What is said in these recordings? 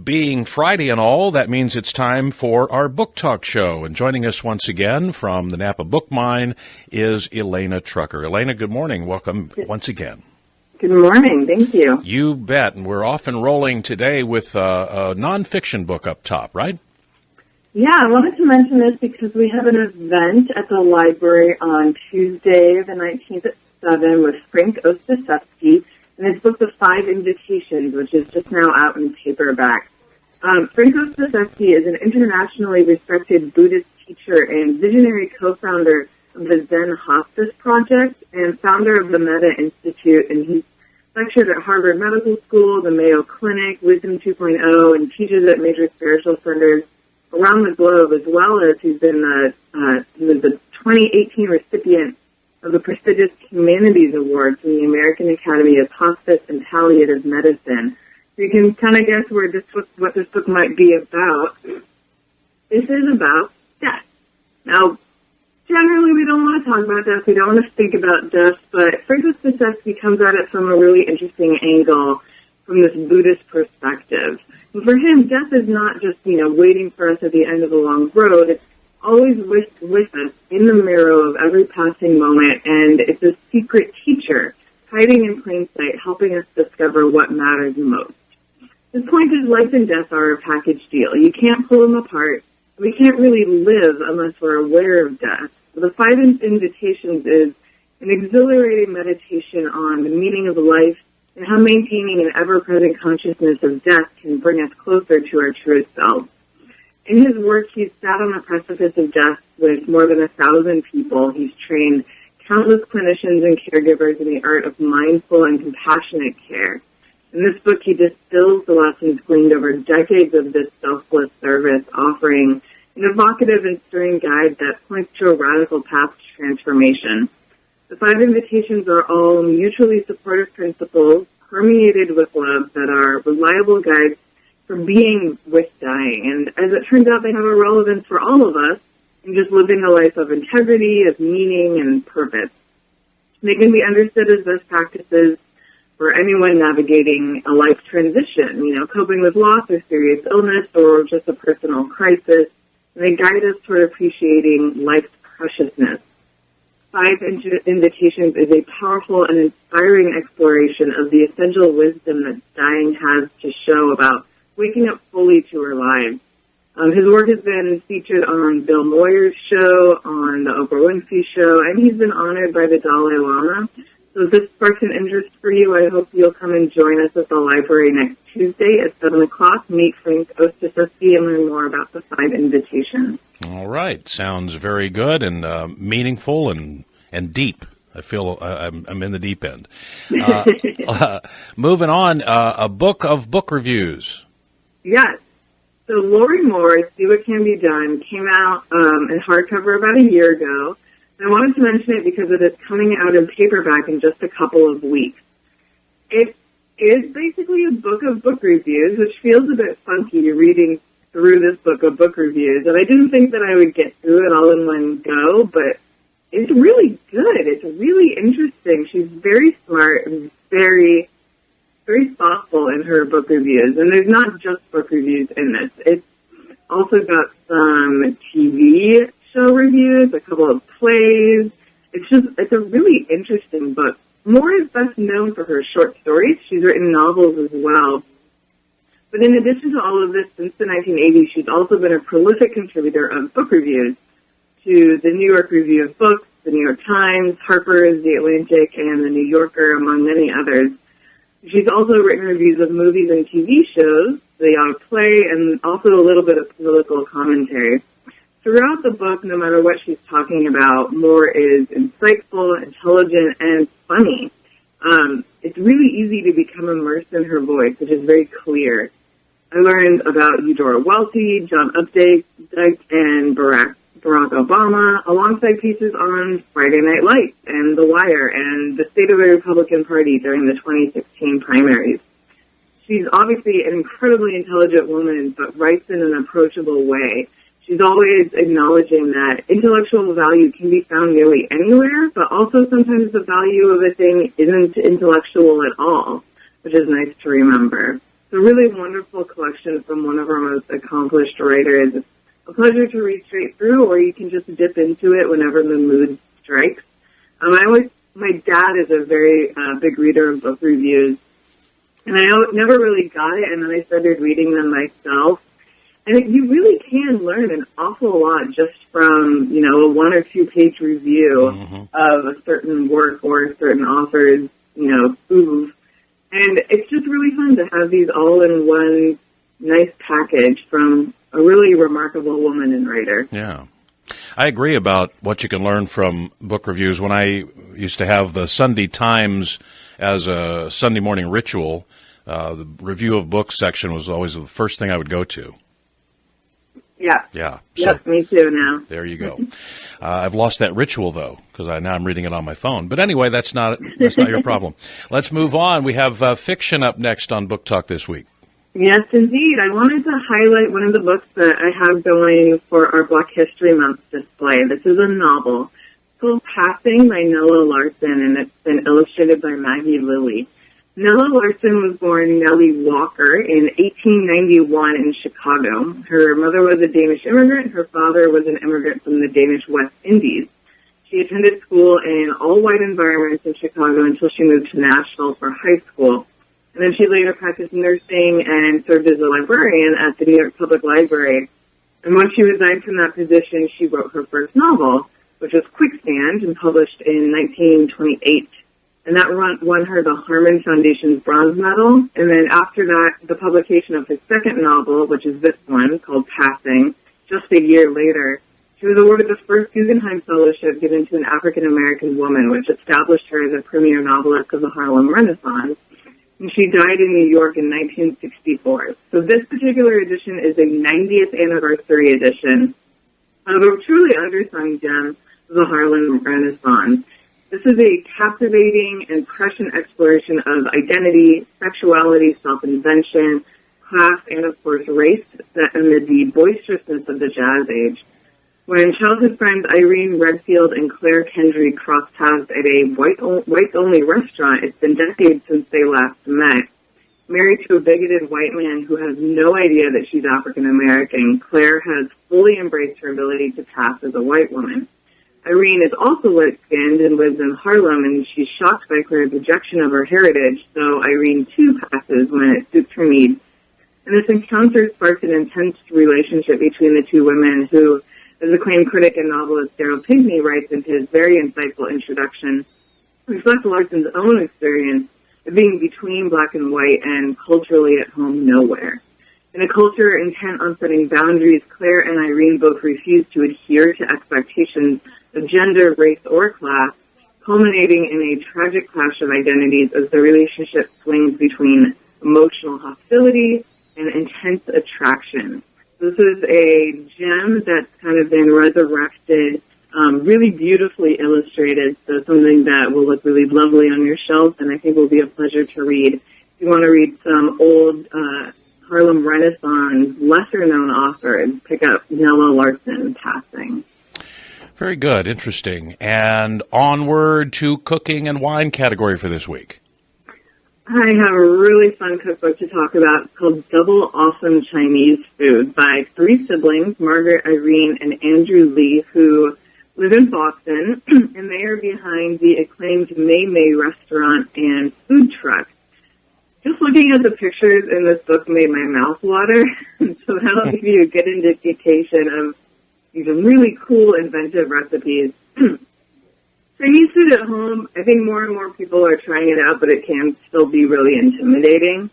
Being Friday and all, that means it's time for our book talk show. And joining us once again from the Napa Book Mine is Elena Trucker. Elena, good morning. Welcome once again. Good morning. Thank you. You bet. And we're off and rolling today with a nonfiction book up top, right? Yeah, I wanted to mention this because we have an event at the library on Tuesday, the 19th at 7 with Frank Ostaseski. And his book, The 5 Invitations, which is just now out in paperback. Frank Ostaseski is an internationally respected Buddhist teacher and visionary co-founder of the Zen Hospice Project and founder of the Metta Institute. And he's lectured at Harvard Medical School, the Mayo Clinic, Wisdom 2.0, and teaches at major spiritual centers around the globe, as well as he's been the 2018 recipient of the prestigious Humanities Award from the American Academy of Hospice and Palliative Medicine. So you can kind of guess what this book might be about. This is about death. Now, generally we don't want to talk about death, we don't want to think about death, but Frank Ostaseski comes at it from a really interesting angle from this Buddhist perspective. And for him, death is not just, waiting for us at the end of a long road. It's always with us in the marrow of every passing moment, and it's a secret teacher hiding in plain sight, helping us discover what matters most. His point is life and death are a package deal. You can't pull them apart. We can't really live unless we're aware of death. The 5 Invitations is an exhilarating meditation on the meaning of life and how maintaining an ever-present consciousness of death can bring us closer to our truest selves. In his work, he's sat on the precipice of death with more than 1,000 people. He's trained countless clinicians and caregivers in the art of mindful and compassionate care. In this book, he distills the lessons gleaned over decades of this selfless service, offering an evocative and stirring guide that points to a radical path to transformation. The 5 Invitations are all mutually supportive principles permeated with love that are reliable guides for being with dying. And as it turns out, they have a relevance for all of us in just living a life of integrity, of meaning, and purpose. They can be understood as best practices for anyone navigating a life transition, coping with loss or serious illness or just a personal crisis. And they guide us toward appreciating life's preciousness. 5 Invitations is a powerful and inspiring exploration of the essential wisdom that dying has to show about waking up fully to our lives. His work has been featured on Bill Moyer's show, on the Oprah Winfrey show, and he's been honored by the Dalai Lama. So if this sparks an interest for you, I hope you'll come and join us at the library next Tuesday at 7 o'clock. Meet Frank Ostaseski and learn more about the 5 Invitations. All right. Sounds very good and meaningful and deep. I feel I'm in the deep end. Moving on, a book of book reviews. Yes. So Lorrie Moore's See What Can Be Done came out in hardcover about a year ago. And I wanted to mention it because it is coming out in paperback in just a couple of weeks. It is basically a book of book reviews, which feels a bit funky reading through this book of book reviews. And I didn't think that I would get through it all in one go, but it's really good. It's really interesting. She's very smart and very, very thoughtful in her book reviews. And there's not just book reviews in this. It's also got some TV show reviews, a couple of plays. It's a really interesting book. Moore is best known for her short stories. She's written novels as well. But in addition to all of this, since the 1980s, she's also been a prolific contributor of book reviews to the New York Review of Books, the New York Times, Harper's, The Atlantic, and The New Yorker, among many others. She's also written reviews of movies and TV shows, the play, and also a little bit of political commentary. Throughout the book, no matter what she's talking about, Moore is insightful, intelligent, and funny. It's really easy to become immersed in her voice, which is very clear. I learned about Eudora Welty, John Updike, and Barack Obama, alongside pieces on Friday Night Lights and The Wire and the state of the Republican Party during the 2016 primaries. She's obviously an incredibly intelligent woman, but writes in an approachable way. She's always acknowledging that intellectual value can be found nearly anywhere, but also sometimes the value of a thing isn't intellectual at all, which is nice to remember. a really wonderful collection from one of our most accomplished writers. It's a pleasure to read straight through, or you can just dip into it whenever the mood strikes. My dad is a very big reader of book reviews, and I never really got it, and then I started reading them myself. And you really can learn an awful lot just from, a 1 or 2 page review of a certain work or a certain author's, move. And it's just really fun to have these all in one nice package from a really remarkable woman and writer. Yeah. I agree about what you can learn from book reviews. When I used to have the Sunday Times as a Sunday morning ritual, the review of books section was always the first thing I would go to. Yeah. Yeah. Yep, me too now. There you go. I've lost that ritual, though, because now I'm reading it on my phone. But anyway, that's not your problem. Let's move on. We have fiction up next on Book Talk this week. Yes, indeed. I wanted to highlight one of the books that I have going for our Black History Month display. This is a novel. It's called Passing by Nella Larsen, and it's been illustrated by Maggie Lilly. Nella Larsen was born Nellie Walker in 1891 in Chicago. Her mother was a Danish immigrant. Her father was an immigrant from the Danish West Indies. She attended school in all-white environments in Chicago until she moved to Nashville for high school. And then she later practiced nursing and served as a librarian at the New York Public Library. And once she resigned from that position, she wrote her first novel, which was Quicksand, and published in 1928. And that won her the Harmon Foundation's Bronze Medal. And then after that, the publication of her second novel, which is this one, called Passing, just a year later, she was awarded the first Guggenheim Fellowship given to an African-American woman, which established her as a premier novelist of the Harlem Renaissance. And she died in New York in 1964. So this particular edition is a 90th anniversary edition of a truly undersung gem of the Harlem Renaissance. This is a captivating and prescient exploration of identity, sexuality, self-invention, class, and, of course, race set amid the boisterousness of the Jazz Age. When childhood friends Irene Redfield and Claire Kendry cross paths at a whites-only restaurant, it's been decades since they last met. Married to a bigoted white man who has no idea that she's African-American, Claire has fully embraced her ability to pass as a white woman. Irene is also light-skinned and lives in Harlem, and she's shocked by Claire's rejection of her heritage, so Irene, too, passes when it suits her needs. And this encounter sparks an intense relationship between the two women who, as acclaimed critic and novelist Darryl Pinckney writes in his very insightful introduction, reflects Larsen's own experience of being between black and white and culturally at home nowhere. In a culture intent on setting boundaries, Claire and Irene both refuse to adhere to expectations of gender, race, or class, culminating in a tragic clash of identities as the relationship swings between emotional hostility and intense attraction. This is a gem that's kind of been resurrected, really beautifully illustrated, so something that will look really lovely on your shelf, and I think will be a pleasure to read. If you want to read some old Harlem Renaissance, lesser-known authors, pick up Nella Larsen, Passing. Very good, interesting. And onward to cooking and wine category for this week. I have a really fun cookbook to talk about called Double Awesome Chinese Food by 3 siblings, Margaret, Irene, and Andrew Lee, who live in Boston, and they are behind the acclaimed Mei Mei restaurant and food truck. Just looking at the pictures in this book made my mouth water, so that'll give you a good indication of these really cool, inventive recipes. Chinese food at home, I think more and more people are trying it out, but it can still be really intimidating.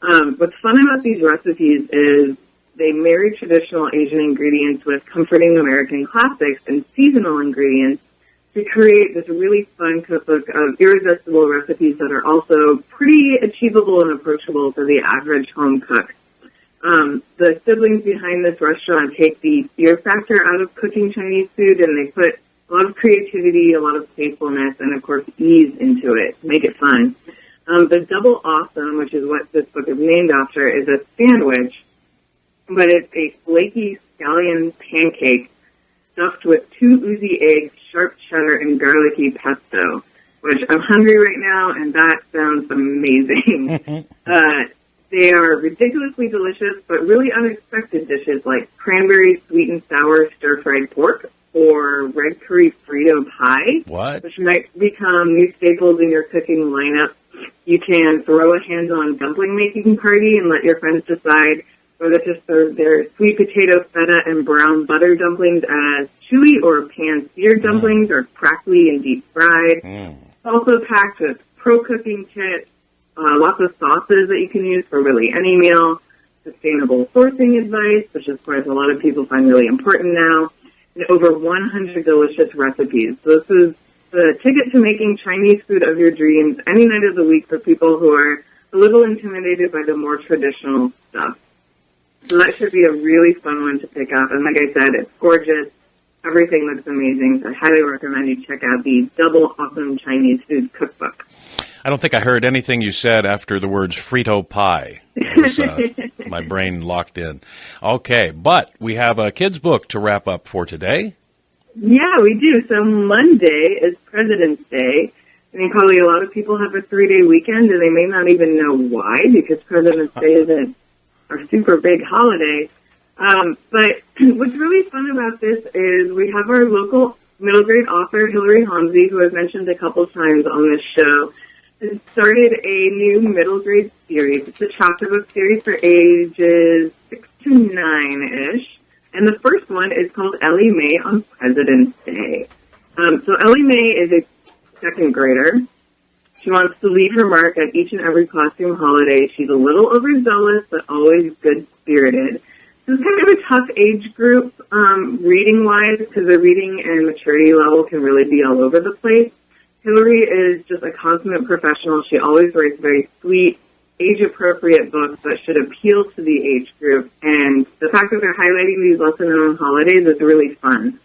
What's fun about these recipes is they marry traditional Asian ingredients with comforting American classics and seasonal ingredients to create this really fun cookbook of irresistible recipes that are also pretty achievable and approachable for the average home cook. The siblings behind this restaurant take the fear factor out of cooking Chinese food, and they put a lot of creativity, a lot of playfulness, and, of course, ease into it to make it fun. The Double Awesome, which is what this book is named after, is a sandwich, but it's a flaky scallion pancake stuffed with 2 oozy eggs, sharp cheddar, and garlicky pesto, which I'm hungry right now, and that sounds amazing. They are ridiculously delicious, but really unexpected dishes like cranberry sweet and sour stir-fried pork or red curry Frito pie, What? which might become new staples in your cooking lineup. You can throw a hands-on dumpling-making party and let your friends decide whether to serve their sweet potato feta and brown butter dumplings as chewy or pan-seared dumplings or crackly and deep-fried. It's also packed with pro-cooking tips, lots of sauces that you can use for really any meal, sustainable sourcing advice, which of course a lot of people find really important now, and over 100 delicious recipes. So this is the ticket to making Chinese food of your dreams any night of the week for people who are a little intimidated by the more traditional stuff. So that should be a really fun one to pick up. And like I said, it's gorgeous. Everything looks amazing. So I highly recommend you check out the Double Awesome Chinese Food Cookbook. I don't think I heard anything you said after the words Frito pie. It was, my brain locked in. Okay, but we have a kid's book to wrap up for today. Yeah, we do. So Monday is President's Day. I think probably a lot of people have a 3-day weekend, and they may not even know why, because President's Day isn't our super big holiday. But what's really fun about this is we have our local middle grade author, Homzie, who I've mentioned a couple times on this show, has started a new middle grade series. It's a chapter book series for ages 6 to 9-ish. And the first one is called Ellie Mae on President's Day. So Ellie Mae is a second grader. She wants to leave her mark at each and every classroom holiday. She's a little overzealous, but always good-spirited. So it's kind of a tough age group, reading-wise, because the reading and maturity level can really be all over the place. Hillary is just a consummate professional. She always writes very sweet, age-appropriate books that should appeal to the age group. And the fact that they're highlighting these lesser-known holidays is really fun.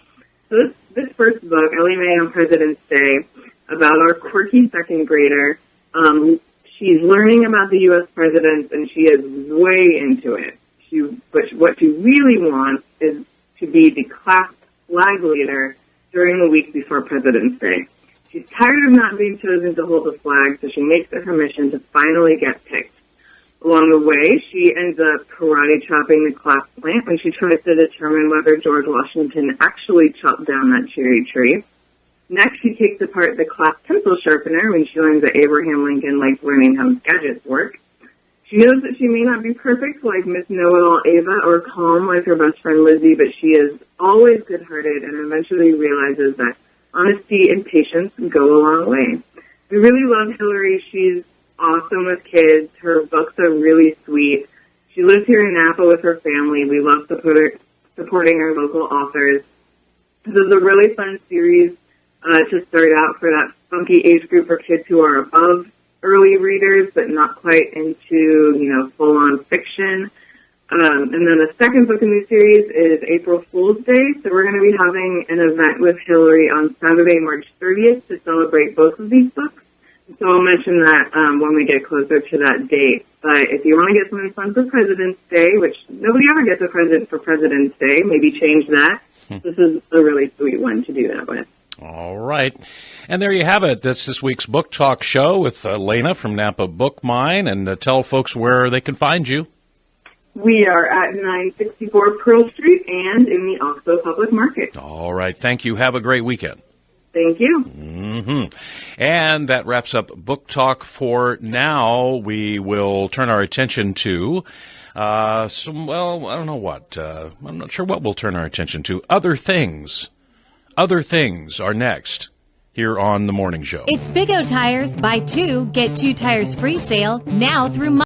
So this first book, Ellie Mae on President's Day, about our quirky second grader. She's learning about the U.S. presidents, and she is way into it. What she really wants is to be the class flag leader during the week before President's Day. She's tired of not being chosen to hold the flag, so she makes it her mission to finally get picked. Along the way, she ends up karate chopping the class plant when she tries to determine whether George Washington actually chopped down that cherry tree. Next, she takes apart the class pencil sharpener when she learns that Abraham Lincoln likes learning how gadgets work. She knows that she may not be perfect like Miss Know-It-All Ava or calm like her best friend Lizzie, but she is always good-hearted and eventually realizes that honesty and patience go a long way. We really love Hillary. She's awesome with kids. Her books are really sweet. She lives here in Napa with her family. We love supporting our local authors. This is a really fun series to start out for that funky age group for kids who are above early readers, but not quite into, full-on fiction. And then the second book in the series is April Fool's Day. So we're going to be having an event with Hillary on Saturday, March 30th to celebrate both of these books. So I'll mention that when we get closer to that date. But if you want to get something fun for President's Day, which nobody ever gets a present for President's Day, maybe change that. This is a really sweet one to do that with. All right. And there you have it. That's this week's Book Talk show with Lena from Napa Book Mine. And tell folks where they can find you. We are at 964 Pearl Street and in the Oxbow Public Market. All right. Thank you. Have a great weekend. Thank you. Mm-hmm. And that wraps up Book Talk for now. We will turn our attention to I don't know what. I'm not sure what we'll turn our attention to. Other things. Other things are next here on The Morning Show. It's Big O Tires. Buy 2, get 2 tires free sale now through